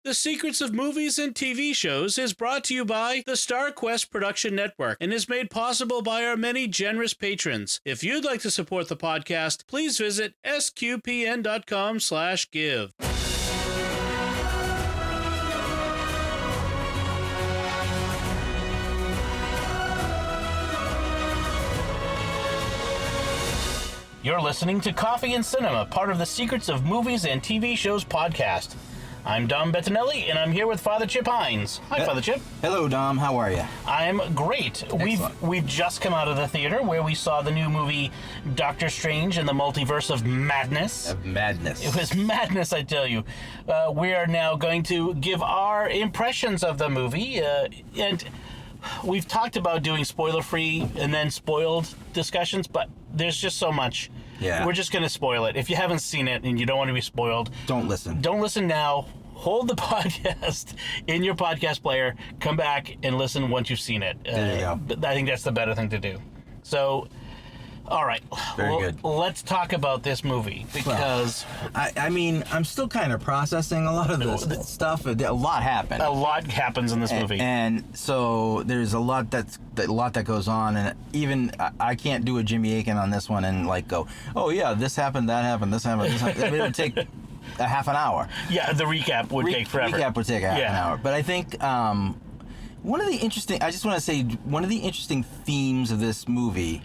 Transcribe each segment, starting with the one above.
The Secrets of Movies and TV Shows is brought to you by the StarQuest Production Network and is made possible by our many generous patrons. If you'd like to support the podcast, please visit sqpn.com/give. You're listening to Coffee and Cinema, part of the Secrets of Movies and TV Shows podcast. I'm Dom Bettinelli, and I'm here with Father Chip Hines. Hi, Father Chip. Hello, Dom. How are you? I'm great. We've just come out of the theater where we saw the new movie Doctor Strange and the Multiverse of Madness. It was madness, I tell you. We are now going to give our impressions of the movie, and we've talked about doing spoiler-free and then spoiled discussions, but there's just so much. Yeah. We're just going to spoil it. If you haven't seen it and you don't want to be spoiled, don't listen. Don't listen now. Hold the podcast in your podcast player. Come back and listen once you've seen it. There you go. I think that's the better thing to do. So, all right. Very good. Let's talk about this movie because... Well, I mean, I'm still kind of processing a lot of this stuff. A lot happened. A lot happens in this movie. And so there's a lot that goes on. And even I can't do a Jimmy Akin on this one and like go, oh yeah, this happened, that happened, this happened, this happened. It would take a half an hour. Yeah, the recap would take forever. Recap would take a half an hour. But I think one of the interesting themes of this movie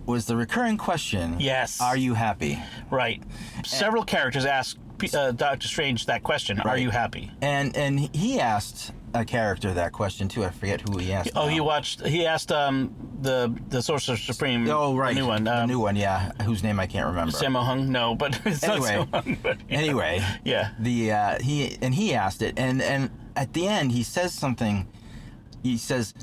was the recurring question, yes, are you happy? Right. Several characters asked Doctor Strange that question, right. Are you happy? And he asked a character that question too. I forget who he asked. Oh, he asked the Sorcerer Supreme. Oh, right. The new one. The new one, yeah. Whose name I can't remember. Sammo Hung? No, but it's anyway, not Sammo Hung. But, yeah. Anyway. Yeah. He asked it, and at the end he says something. He says,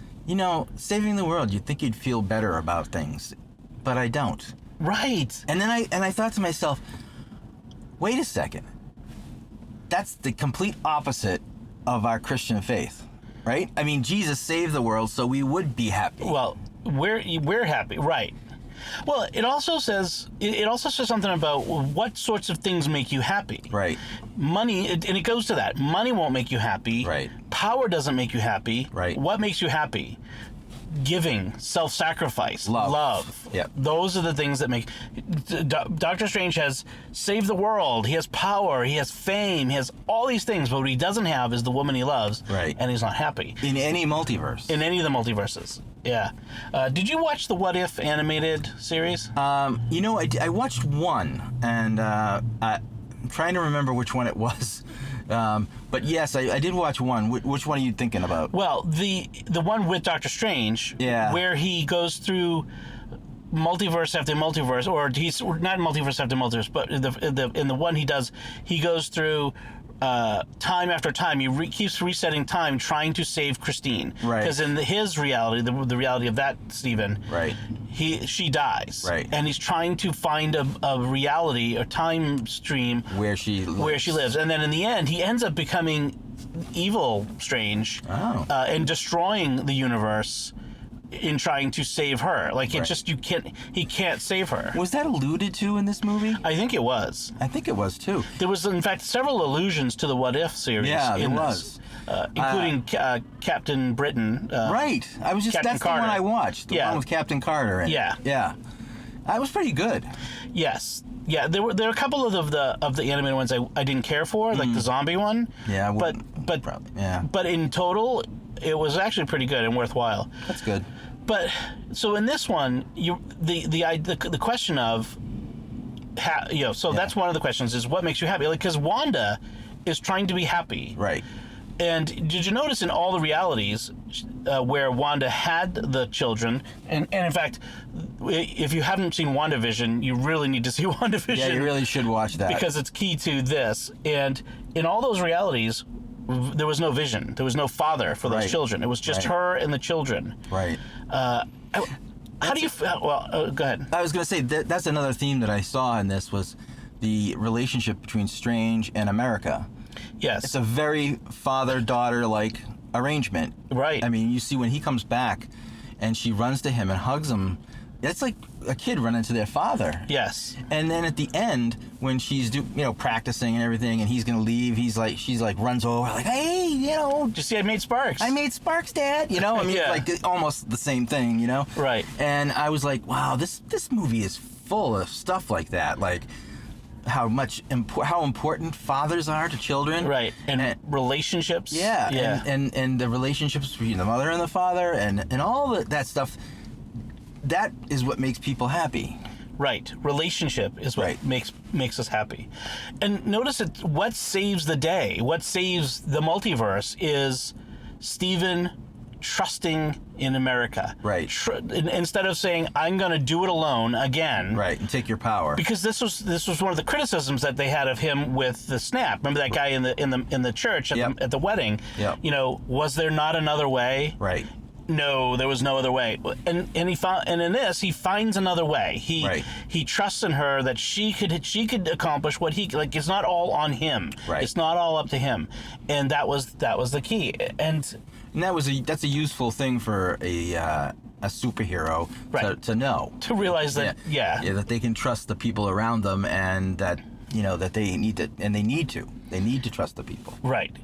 saving the world, you'd think you'd feel better about things. But I don't. Right. And then I thought to myself, wait a second. That's the complete opposite of our Christian faith, right? I mean, Jesus saved the world, so we would be happy. Well, we're happy, right? Well, it also says something about what sorts of things make you happy. Right. Money, and it goes to that. Money won't make you happy. Right. Power doesn't make you happy. Right. What makes you happy? Giving, self-sacrifice, love. Yep. Those are the things that make... Doctor Strange has saved the world. He has power. He has fame. He has all these things, but what he doesn't have is the woman he loves. Right. And he's not happy. In any multiverse. In any of the multiverses. Yeah. Did you watch the What If animated series? I watched one, and I'm trying to remember which one it was. But yes, I did watch one. Which one are you thinking about? Well, the one with Doctor Strange, yeah, where he goes through multiverse after multiverse, or he's not multiverse after multiverse, but in the one he does, he goes through time after time. He keeps resetting time, trying to save Christine. Right. Because in his reality, the reality of that Stephen, right, she dies. Right. And he's trying to find a reality, a time stream where she lives. And then in the end, he ends up becoming evil Strange, and destroying the universe in trying to save her. Like, it just, he can't save her. Was that alluded to in this movie? I think it was. I think it was too. There was, in fact, several allusions to the What If series. Yeah, there was. Including Captain Britain. Right. That's Carter. The one I watched. The one with Captain Carter in it. Yeah. Yeah. That was pretty good. Yes. Yeah, there were a couple of the animated ones I didn't care for, like the zombie one. Yeah, but probably. Yeah. But in total, it was actually pretty good and worthwhile. That's good. But so in this one, the question of that's one of the questions is what makes you happy? Like, because Wanda is trying to be happy. Right. And did you notice in all the realities where Wanda had the children, and in fact, if you haven't seen WandaVision, you really need to see WandaVision. Yeah, you really should watch that. Because it's key to this. And in all those realities, there was no vision. There was no father for those children. It was just her and the children. Right. How do you feel? Well, go ahead. I was going to say, that's another theme that I saw in this was the relationship between Strange and America. Yes. It's a very father-daughter-like arrangement. Right. I mean, you see when he comes back and she runs to him and hugs him, It's like a kid running to their father. Yes. And then at the end, when she's practicing and everything, and he's gonna leave, she's like runs over, like, hey, Just see, I made sparks. I made sparks, Dad. I mean, Yeah. like almost the same thing, Right. And I was like, wow, this movie is full of stuff like that, like how important fathers are to children, right, and relationships. Yeah. And the relationships between the mother and the father, and all that stuff. That is what makes people happy. Right. Relationship is what makes us happy. And notice what saves the day, what saves the multiverse is Stephen trusting in America. Right. Instead of saying, I'm going to do it alone again. Right, and take your power. Because this was one of the criticisms that they had of him with the snap. Remember that guy in the church at the wedding? Yep. Was there not another way? Right. No, there was no other way. And in this he finds another way. He trusts in her that she could accomplish what it's not all on him. Right. It's not all up to him. And that was the key. And that's a useful thing for a superhero to know. To realize that that they can trust the people around them, and that that they need to trust the people. Right.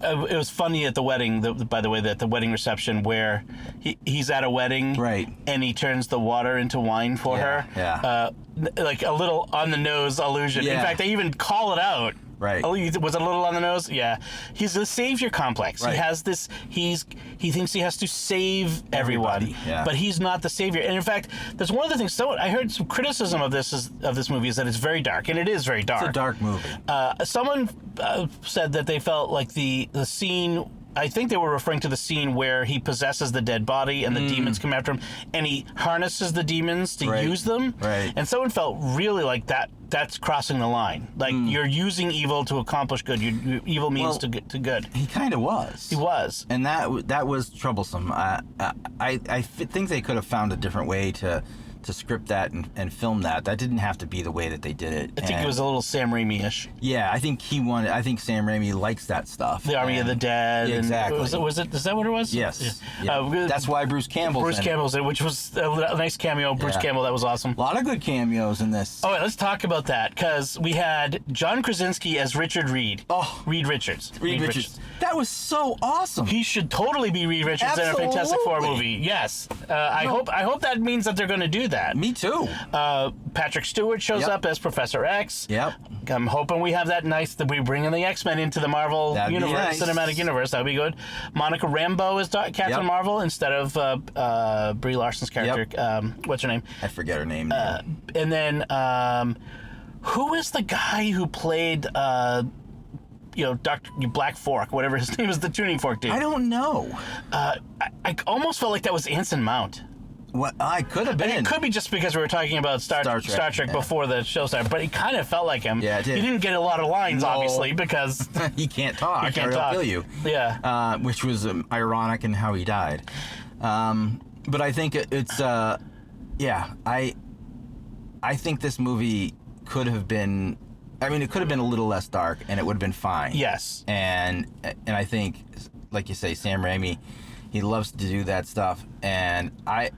It was funny at the wedding, by the way, at the wedding reception, where he's at a wedding, right, and he turns the water into wine for her. Yeah. Like a little on the nose allusion. Yeah. In fact, they even call it out. Right. Was it a little on the nose? Yeah. He's a savior complex. Right. He has this. He thinks he has to save everyone, but he's not the savior. And in fact, there's one of the things. So I heard some criticism of this movie is that it's very dark, and it is very dark. It's a dark movie. Someone said that they felt like the scene. I think they were referring to the scene where he possesses the dead body and the demons come after him, and he harnesses the demons to use them. Right. And someone felt really like that's crossing the line. Like you're using evil to accomplish good. Evil means to good. He kind of was. He was. And that was troublesome. I think they could have found a different way to script that and film that. That didn't have to be the way that they did it. I think it was a little Sam Raimi-ish. Yeah, I think Sam Raimi likes that stuff. The Army of the Dead. Yeah, exactly. Was it? Is that what it was? Yes. Yeah. That's why Bruce Campbell's in it, which was a nice cameo. Bruce Campbell, that was awesome. A lot of good cameos in this. All right, let's talk about that, because we had John Krasinski as Richard Reed. Oh. Reed Richards. Reed Richards. That was so awesome. He should totally be Reed Richards in a Fantastic Four movie. Yes. I hope that means that they're going to do that. Me too. Patrick Stewart shows up as Professor X. Yep. I'm hoping we have that that we bring in the X-Men into the Marvel universe, cinematic universe. That would be good. Monica Rambeau is Captain Marvel instead of Brie Larson's character. Yep. What's her name? I forget her name. And then who is the guy who played Dr. Black Fork, whatever his name is, the tuning fork dude? I don't know. I almost felt like that was Anson Mount. What I could have been. And it could be just because we were talking about Star Trek before the show started, but he kind of felt like him. Yeah, it did. He didn't get a lot of lines, obviously, because he can't talk. He'll kill you. Yeah. Which was ironic in how he died. But I think it's I think this movie could have been. I mean, it could have been a little less dark, and it would have been fine. Yes. And I think, like you say, Sam Raimi, he loves to do that stuff, and I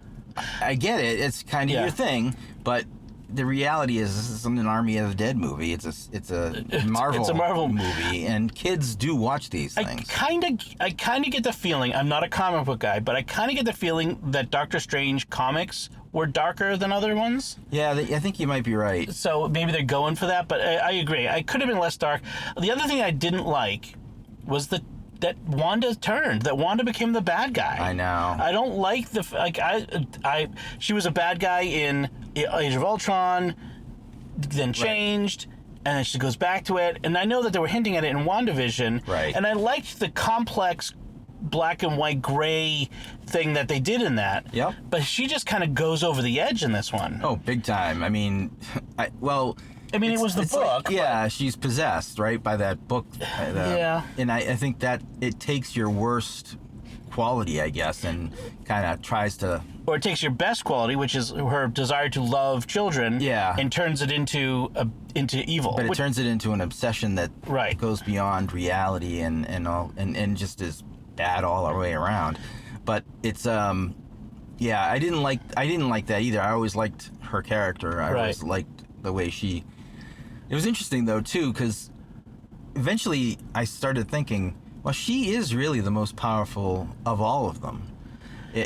get it. It's kind of your thing, but the reality is this isn't an Army of the Dead movie. It's a Marvel movie, and kids do watch these things. I kind of get the feeling. I'm not a comic book guy, but I kind of get the feeling that Doctor Strange comics were darker than other ones. Yeah, I think you might be right. So maybe they're going for that, but I agree. I could have been less dark. The other thing I didn't like was that Wanda turned. That Wanda became the bad guy. I know. I don't like she was a bad guy in Age of Ultron, then changed, and then she goes back to it. And I know that they were hinting at it in WandaVision. Right. And I liked the complex black and white gray thing that they did in that. Yep. But she just kind of goes over the edge in this one. Oh, big time. I mean, it was the book. Like, she's possessed, right, by that book. Yeah. And I think that it takes your worst quality, I guess, and kind of tries to... Or it takes your best quality, which is her desire to love children, and turns it into evil. But it turns it into an obsession that Right. goes beyond reality and just is bad all the way around. But it's yeah, I didn't like that either. I always liked her character. I always liked the way she. It was interesting though too, because eventually I started thinking, well, she is really the most powerful of all of them.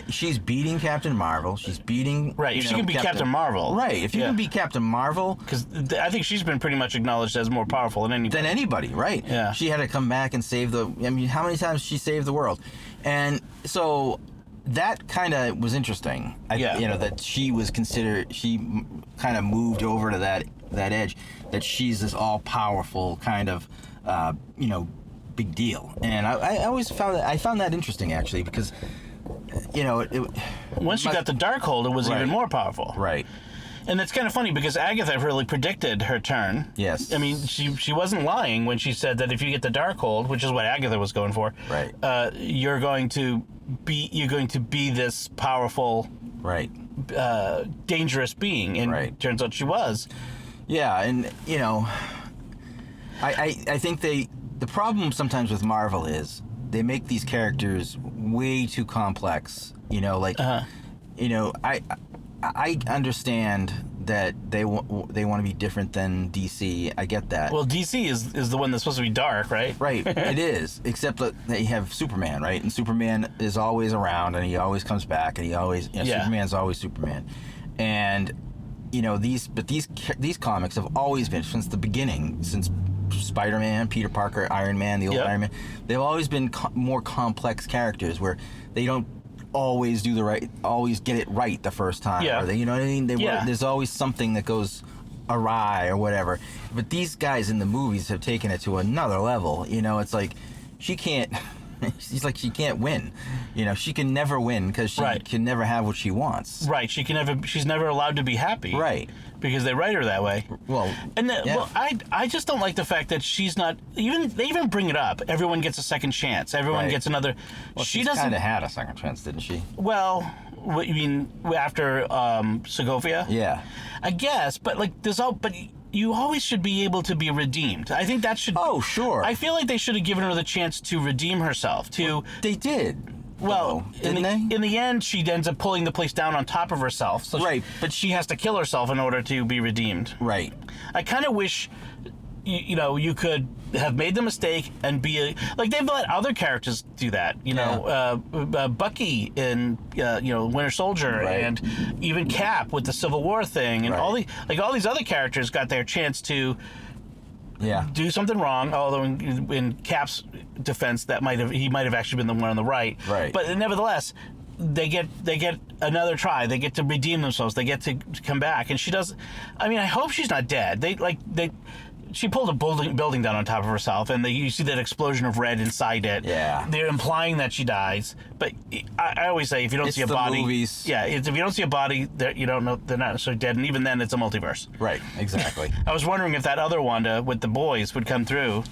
She's beating Captain Marvel. She's beating... Right, if she can beat Captain Marvel. Right, if you can beat Captain Marvel... Because I think she's been pretty much acknowledged as more powerful than anybody. Right. Yeah. She had to come back and save the... I mean, how many times she saved the world? And so that kind of was interesting. You know, that she was considered... She kind of moved over to that edge, that she's this all-powerful kind of, you know, big deal. And I always found that interesting, actually, because... You know, once you got the Darkhold, it was even more powerful. Right. And it's kind of funny because Agatha really predicted her turn. Yes. I mean, she wasn't lying when she said that if you get the Darkhold, which is what Agatha was going for, right, you're going to be this powerful, right, dangerous being, and it turns out she was. Yeah, and you know, I think the problem sometimes with Marvel is they make these characters way too complex. You know, like, you know, I understand that they want to be different than DC. I get that. Well, DC is the one that's supposed to be dark, right? Right, it is. Except that they have Superman, right? And Superman is always around, and he always comes back, and he always, you know, Superman's always Superman. And you know, these comics have always been, since the beginning, since Spider-Man, Peter Parker, Iron Man, the old Iron Man, they've always been more complex characters where they don't always always get it right the first time. Yeah. Or they, you know what I mean? There's always something that goes awry or whatever. But these guys in the movies have taken it to another level. You know, it's like she can't win. You know, she can never win because she can never have what she wants. Right. She's never allowed to be happy. Right. Because they write her that way. Well, well, I just don't like the fact that she's not they even bring it up. Everyone gets a second chance. Everyone gets another. Well, she doesn't kind of had a second chance, didn't she? Well, what you mean after Sokovia? Yeah. I guess, but like but you always should be able to be redeemed. I think that should. Oh, sure. I feel like they should have given her the chance to redeem herself. Well, they did. Well, didn't they? In the end, she ends up pulling the place down on top of herself. So but she has to kill herself in order to be redeemed. Right. I kind of wish, you know, you could have made the mistake and be like they've let other characters do that. You know, Bucky in you know, Winter Soldier, and even Cap with the Civil War thing, and all these other characters got their chance to. Do something wrong. Although in Cap's defense, he might have actually been the one on the right. Right. But nevertheless, they get another try. They get to redeem themselves. They get to come back. And she does. I mean, I hope she's not dead. She pulled a building down on top of herself, and you see that explosion of red inside it. Yeah. They're implying that she dies, but I always say if you don't see a body, movies. If you don't see a body, you don't know they're not necessarily dead, and even then, it's a multiverse. Right. Exactly. I was wondering if that other Wanda with the boys would come through.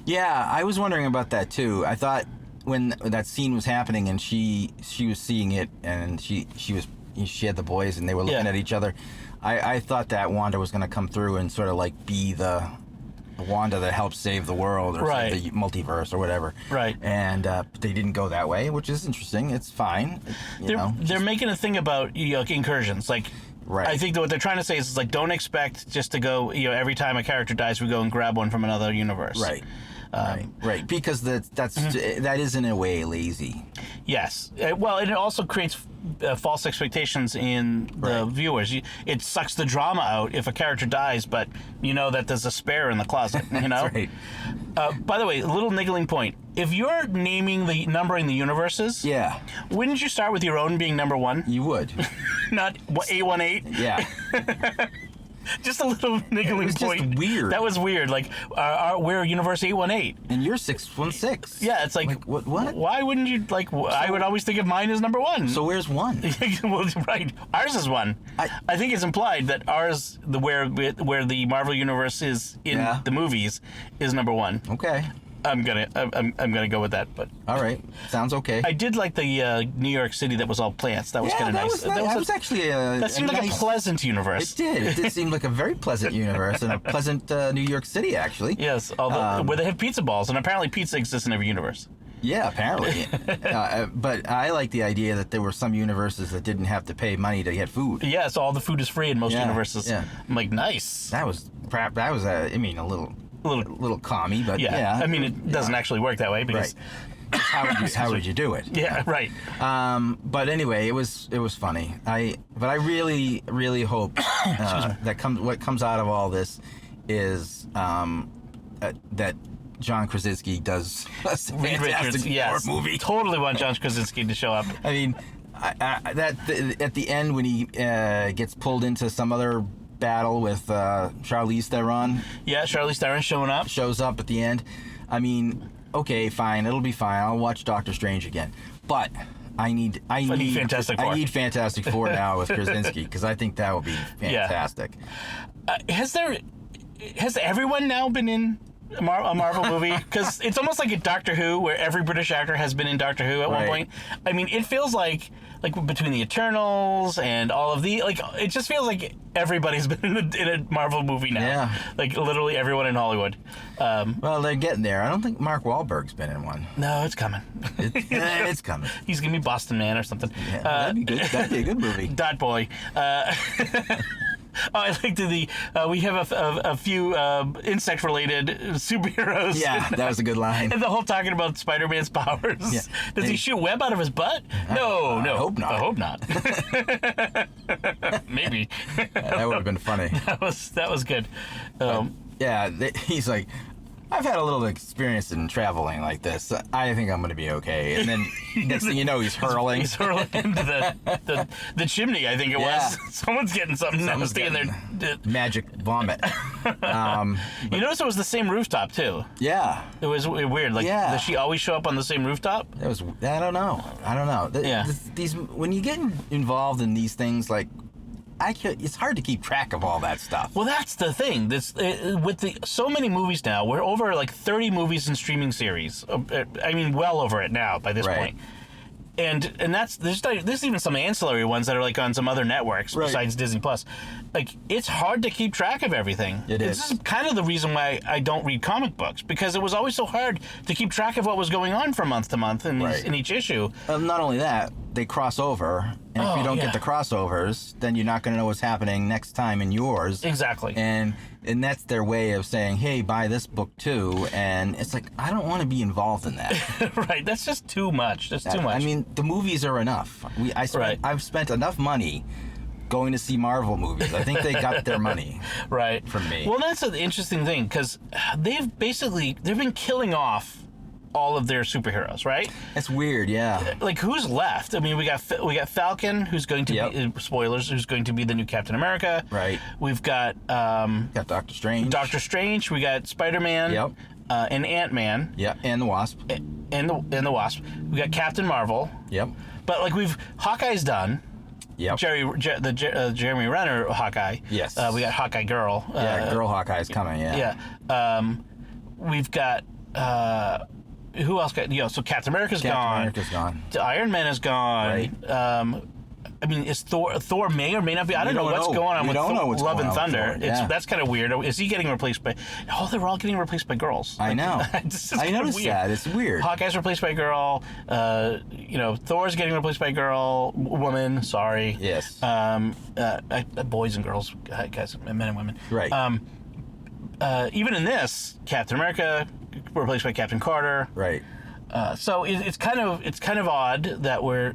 Yeah, I was wondering about that too. I thought when that scene was happening and she was seeing it, and she had the boys and they were looking at each other. I thought that Wanda was going to come through and sort of like be the Wanda that helps save the world or save the multiverse or whatever. Right. And they didn't go that way, which is interesting. It's fine. They're making a thing about incursions. Like, I think that what they're trying to say is like, don't expect just to go, every time a character dies, we go and grab one from another universe. Right. Right, because that is in a way lazy. Yes, well, and it also creates false expectations in the viewers. It sucks the drama out if a character dies, but you know that there's a spare in the closet. You know. Right. By the way, a little niggling point: if you're numbering the universes, wouldn't you start with your own being number one? You would, not 818. Yeah. Just a little niggling point. Just weird. That was weird. Like, we're Universe 818. And you're 616. Yeah, it's like what? Why wouldn't you, I would always think of mine as number one. So where's one? Well, right. Ours is one. I think it's implied that ours, where the Marvel Universe is in the movies, is number one. Okay. I'm gonna go with that, but all right, sounds okay. I did like the New York City that was all plants. That was kind of nice. That was actually that seemed like a pleasant universe. It did. It did seem like a very pleasant universe and a pleasant New York City, actually. Yes, although where they have pizza balls, and apparently pizza exists in every universe. Yeah, apparently. But I like the idea that there were some universes that didn't have to pay money to get food. Yeah, so all the food is free in most universes. Yeah. I'm like, nice. That was a little commie, but yeah. I mean, it doesn't actually work that way because. Right. How would you do it? Yeah, right. But anyway, it was funny. But I really, really hope what comes out of all this is that John Krasinski does a fantastic movie. Totally want John Krasinski to show up. I mean, at the end when he gets pulled into some other battle with Charlize Theron. Yeah, Charlize Theron shows up at the end. I mean, okay, fine, it'll be fine. I'll watch Doctor Strange again, but I need Fantastic Four. I need Fantastic Four now with Krasinski because I think that would be fantastic. Has everyone now been in a Marvel movie? Because it's almost like a Doctor Who, where every British actor has been in Doctor Who at one point. I mean, it feels like between the Eternals and all of it just feels like everybody's been in a Marvel movie now. Yeah. Like literally everyone in Hollywood. Well, they're getting there. I don't think Mark Wahlberg's been in one. No, it's coming. It's coming. He's gonna be Boston Man or something. Yeah, that'd be good. That'd be a good movie. Dot Boy. I like we have a few insect-related superheroes. Yeah, that was a good line. And the whole talking about Spider-Man's powers. Yeah. Does he shoot web out of his butt? No. I hope not. I hope not. Maybe. That would have been funny. That was good. He's like, I've had a little experience in traveling like this. I think I'm going to be okay. And then next thing you know, he's hurling. He's hurling into the chimney, I think it was. Someone's getting something that was staying there. Magic vomit. You notice it was the same rooftop, too. Yeah. It was weird. Does she always show up on the same rooftop? I don't know. When you get involved in these things, it's hard to keep track of all that stuff. Well, that's the thing. With so many movies now, we're over 30 movies and streaming series. I mean, well over it now by this point. And there's even some ancillary ones that are on some other networks besides Disney Plus. It's hard to keep track of everything. This is kind of the reason why I don't read comic books, because it was always so hard to keep track of what was going on from month to month in each issue. Not only that, they cross over, and if you don't get the crossovers, then you're not going to know what's happening next time in yours. Exactly. And that's their way of saying, hey, buy this book too. And it's I don't want to be involved in that. Right. That's just too much. That's too much. I mean, the movies are enough. I've spent enough money going to see Marvel movies. I think they got their money from me. Well, that's an interesting thing, because they've been killing off all of their superheroes, right? That's weird, yeah. Who's left? I mean, we got Falcon, who's going to be spoilers, who's going to be the new Captain America. Right. We've got Doctor Strange. We got Spider-Man. Yep. And Ant-Man. Yeah, and the Wasp. And the Wasp. We got Captain Marvel. Yep. But Hawkeye's done. Yep. Jeremy Renner Hawkeye. Yes. We got Hawkeye Girl. Girl Hawkeye's coming. Yeah. Yeah. We've got. Who else got? So Captain America's gone. Iron Man is gone. Right. I mean, is Thor may or may not be. I don't know what's going on with Love and Thunder. That's kind of weird. Is he getting replaced by? Oh, they're all getting replaced by girls. I know. I noticed that. It's weird. Hawkeye's replaced by a girl. Thor's getting replaced by a girl, woman. Sorry. Yes. Boys and girls, guys, men and women. Right. Even in this, Captain America replaced by Captain Carter. Right. So it's kind of odd that we're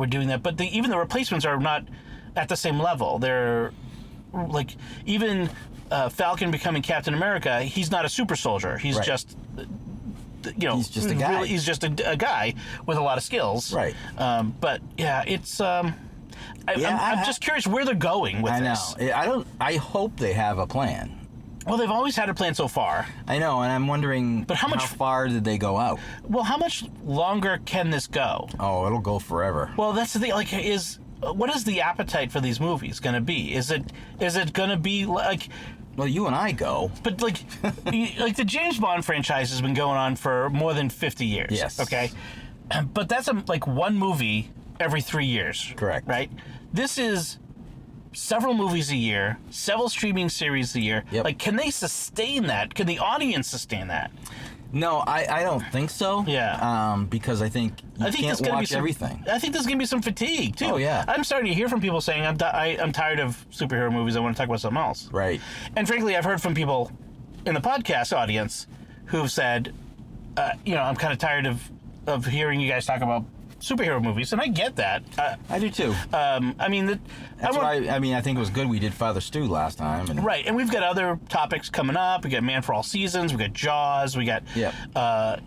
doing that, but even the replacements are not at the same level. They're even Falcon becoming Captain America. He's not a super soldier. He's just he's just a guy. Really, he's just a guy with a lot of skills. Right. But yeah, it's. I'm just curious where they're going with this. I know. I hope they have a plan. Well, they've always had a plan so far. I know, and I'm wondering, but how far did they go out? Well, how much longer can this go? Oh, it'll go forever. Well, that's the thing. What is the appetite for these movies going to be? Is it going to be like? Well, you and I go. But the James Bond franchise has been going on for more than 50 years. Yes. Okay. But that's one movie every 3 years. Correct. Right. This is several movies a year, several streaming series a year. Yep. Can they sustain that? Can the audience sustain that? No, I don't think so. Yeah. Because I think you can't watch everything. I think there's going to be some fatigue, too. Oh, yeah. I'm starting to hear from people saying, I'm tired of superhero movies. I want to talk about something else. Right. And frankly, I've heard from people in the podcast audience who've said, I'm kind of tired of hearing you guys talk about superhero movies, and I get that. I do too. I mean, I think it was good we did Father Stew last time. Right, and we've got other topics coming up. We got Man for All Seasons. We got Jaws. We got, a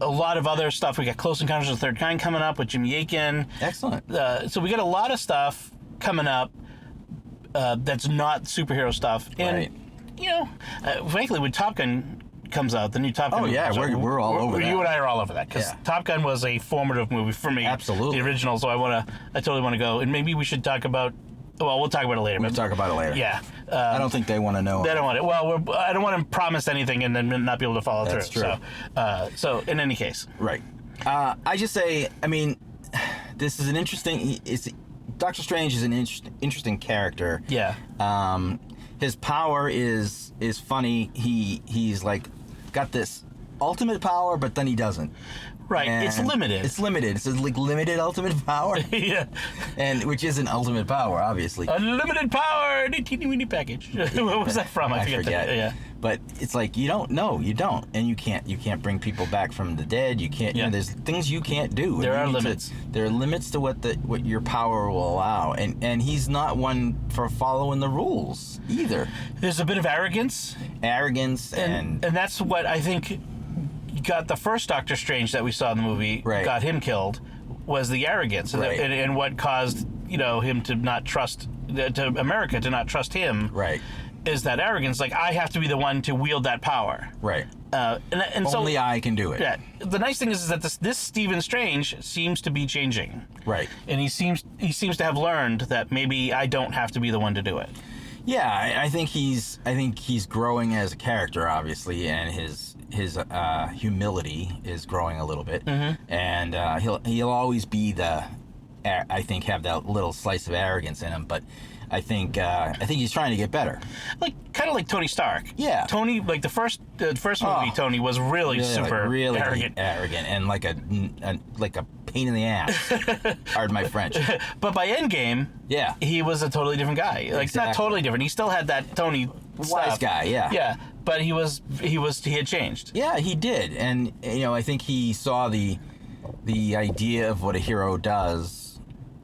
lot of other stuff. We got Close Encounters of the Third Kind coming up with Jimmy Akin. Excellent. So we got a lot of stuff coming up that's not superhero stuff, and frankly, with Top Gun comes out, the new Top Gun. Oh yeah, we're all over that. You and I are all over that because Top Gun was a formative movie for me. Absolutely, the original. So I totally want to go, and maybe we should talk about. Well, we'll talk about it later. We'll talk about it later. Yeah, I don't think they want to know. They don't want it. Well, I don't want to promise anything and then not be able to follow That's through. True. So in any case, right. I just say, I mean, this is an interesting. Doctor Strange is an interesting character. Yeah. His power is funny. He's like got this ultimate power, but then he doesn't. Right. And it's limited. It's limited. It's like limited ultimate power. Yeah. And which isn't ultimate power, obviously. Unlimited power in a teeny-weeny package. What was that from? I forget. Yeah. But it's like you don't, and you can't bring people back from the dead. You can't. Yeah. There's things you can't do. There are limits. There are limits to what your power will allow, and he's not one for following the rules either. There's a bit of arrogance. And that's what I think got the first Doctor Strange that we saw in the movie got him killed was the arrogance, and what caused him to not trust to America to not trust him. Right. Is that arrogance? Like, I have to be the one to wield that power. Right. And only I can do it. Yeah. The nice thing is that this Stephen Strange seems to be changing. Right. And he seems to have learned that maybe I don't have to be the one to do it. Yeah, I think he's growing as a character, obviously, and his humility is growing a little bit, and he'll always be I think have that little slice of arrogance in him, but I think he's trying to get better. Kind of like Tony Stark. Yeah. Tony, like the first movie, Tony was really super really arrogant, and like a pain in the ass. Pardon my French. But by Endgame, he was a totally different guy. Like Exactly. not totally different. He still had that Tony wise stuff. guy. Yeah. Yeah. But he had changed. Yeah, he did, and I think he saw the idea of what a hero does.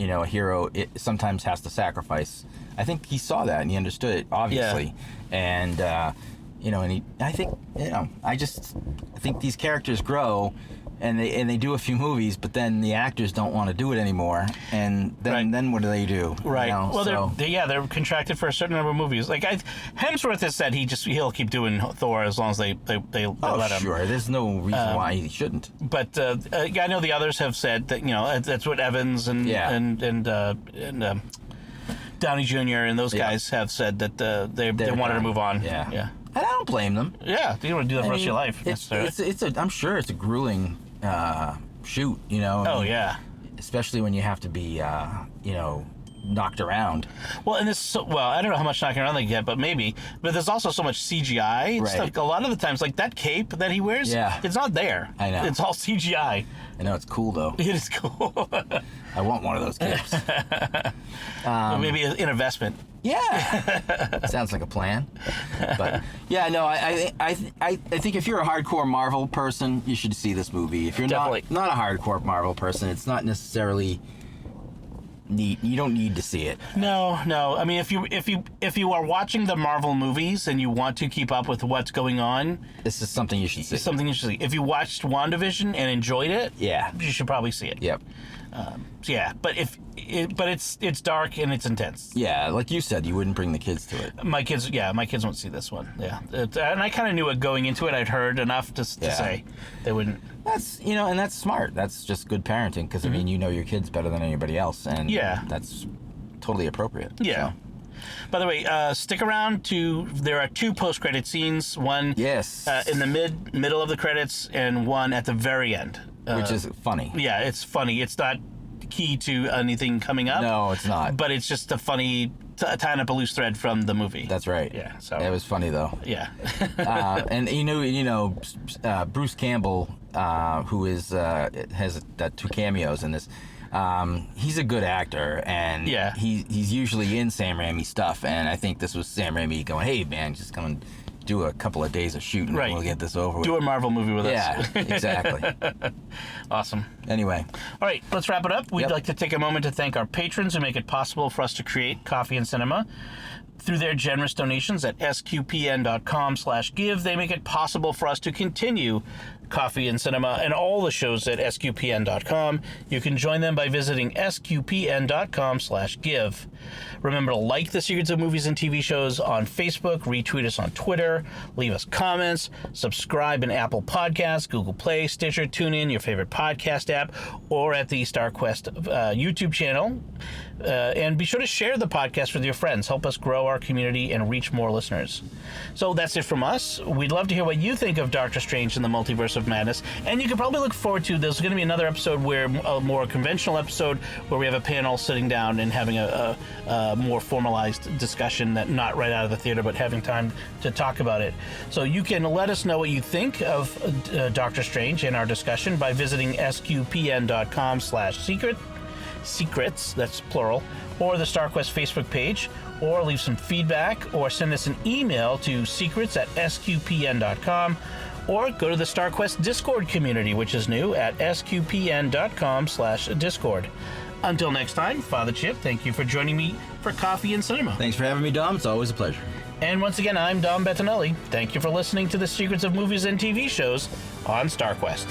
A hero sometimes has to sacrifice. I think he saw that and he understood it, obviously. Yeah. And I think these characters grow, and they do a few movies, but then the actors don't want to do it anymore, and then what do they do? Right. Well, they're contracted for a certain number of movies. Like Hemsworth has said he'll keep doing Thor as long as they let him. Sure. There's no reason why he shouldn't. But I know the others have said that that's what Evans and Downey Jr. and those guys have said that they wanted to move on. Yeah. Yeah. And I don't blame them. Yeah, you don't want to do that for the rest of your life. I'm sure it's a grueling shoot, Oh, yeah. Especially when you have to be, knocked around. Well, and I don't know how much knocking around they get, but maybe. But there's also so much CGI. It's like a lot of the times, like that cape that he wears, it's not there. I know. It's all CGI. I know, it's cool, though. It is cool. I want one of those capes. Maybe an investment. Yeah. Sounds like a plan. But yeah, no, I think if you're a hardcore Marvel person, you should see this movie. If you're not a hardcore Marvel person, it's not necessarily neat. You don't need to see it. No. I mean, if you are watching the Marvel movies and you want to keep up with what's going on, this is something you should see. It's something you should see. If you watched WandaVision and enjoyed it, you should probably see it. Yep. But it's dark and it's intense. Yeah, like you said, you wouldn't bring the kids to it. My kids won't see this one. Yeah, and I kind of knew it going into it. I'd heard enough to say they wouldn't. That's and that's smart. That's just good parenting because I mean your kids better than anybody else, and that's totally appropriate. Yeah. So. By the way, stick around there are 2 post-credit scenes. One in the middle of the credits and one at the very end. Which is funny. Yeah, it's funny. It's not key to anything coming up. No, it's not. But it's just a funny tying up a loose thread from the movie. That's right. Yeah. So it was funny though. Yeah. And Bruce Campbell, who has 2 cameos in this. He's a good actor, and he's usually in Sam Raimi stuff. And I think this was Sam Raimi going, "Hey man, just come and do a couple of days of shooting, and we'll get this over with." Do a Marvel movie with us. Yeah, exactly. Awesome. Anyway. All right, let's wrap it up. We'd like to take a moment to thank our patrons who make it possible for us to create Coffee and Cinema. Through their generous donations at sqpn.com/give, they make it possible for us to continue Coffee and Cinema and all the shows at sqpn.com. You can join them by visiting sqpn.com/give. Remember to like the Secrets of Movies and TV Shows on Facebook, retweet us on Twitter, leave us comments, subscribe in Apple Podcasts, Google Play, Stitcher, TuneIn, your favorite podcast app, or at the StarQuest YouTube channel. And be sure to share the podcast with your friends. Help us grow our community and reach more listeners. So that's it from us. We'd love to hear what you think of Doctor Strange in the Multiverse of Madness. And you can probably look forward to, there's going to be another episode a more conventional episode where we have a panel sitting down and having a more formalized discussion, that not right out of the theater, but having time to talk about it. So you can let us know what you think of Doctor Strange in our discussion by visiting sqpn.com/secrets, that's plural, or the StarQuest Facebook page, or leave some feedback, or send us an email to secrets@sqpn.com, or go to the StarQuest Discord community, which is new, at sqpn.com/discord. Until next time, Father Chip, thank you for joining me for Coffee and Cinema. Thanks for having me, Dom. It's always a pleasure. And once again, I'm Dom Bettinelli. Thank you for listening to the Secrets of Movies and TV Shows on StarQuest.